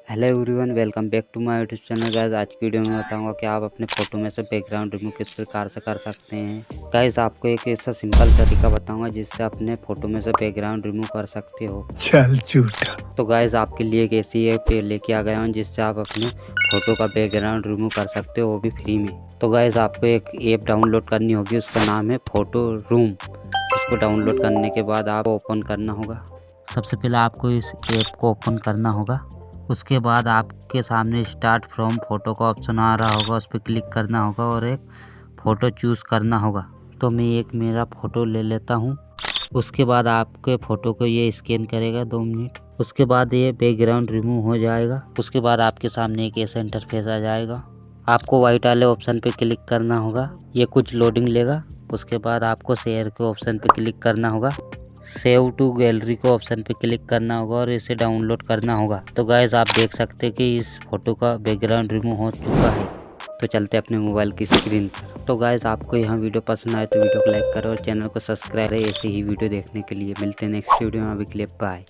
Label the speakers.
Speaker 1: Hello everyone, welcome back to my YouTube channel. Guys, आज की video में बताऊंगा कि आप अपने फ़ोटो में से बैकग्राउंड रिमूव किस प्रकार से कर सकते हैं। गाइस, आपको एक ऐसा सिंपल तरीका बताऊंगा जिससे अपने फ़ोटो में से बैकग्राउंड रिमूव कर सकते हो।
Speaker 2: चल झूठा।
Speaker 1: तो गाइस, आपके लिए एक ऐसी ऐप लेके आ गया हूँ जिससे आप अपने फ़ोटो का बैकग्राउंड रिमूव कर सकते हो, वो भी फ्री में। तो गाइस, आपको एक ऐप डाउनलोड करनी होगी, उसका नाम है फोटो रूम। इसको डाउनलोड करने के बाद आप ओपन करना होगा। सबसे पहले आपको इस ऐप को ओपन करना होगा। उसके बाद आपके सामने स्टार्ट फ्रॉम फ़ोटो का ऑप्शन आ रहा होगा, उस पर क्लिक करना होगा और एक फ़ोटो चूज़ करना होगा। तो मैं एक मेरा फ़ोटो ले लेता हूँ। उसके बाद आपके फ़ोटो को ये स्कैन करेगा 2 मिनट। उसके बाद ये बैकग्राउंड रिमूव हो जाएगा। उसके बाद आपके सामने एक ऐसा इंटरफेस आ जाएगा। आपको वाइट वाले ऑप्शन पे क्लिक करना होगा, ये कुछ लोडिंग लेगा। उसके बाद आपको शेयर के ऑप्शन पे क्लिक करना होगा। सेव टू गैलरी को ऑप्शन पे क्लिक करना होगा और इसे डाउनलोड करना होगा। तो गाइस, आप देख सकते हैं कि इस फोटो का बैकग्राउंड रिमूव हो चुका है। तो चलते अपने मोबाइल की स्क्रीन पर। तो गाइस, आपको यहाँ वीडियो पसंद आए तो वीडियो को लाइक करो और चैनल को सब्सक्राइब करें ऐसे ही वीडियो देखने के लिए। मिलते हैं नेक्स्ट वीडियो में, अभी के लिए बाय।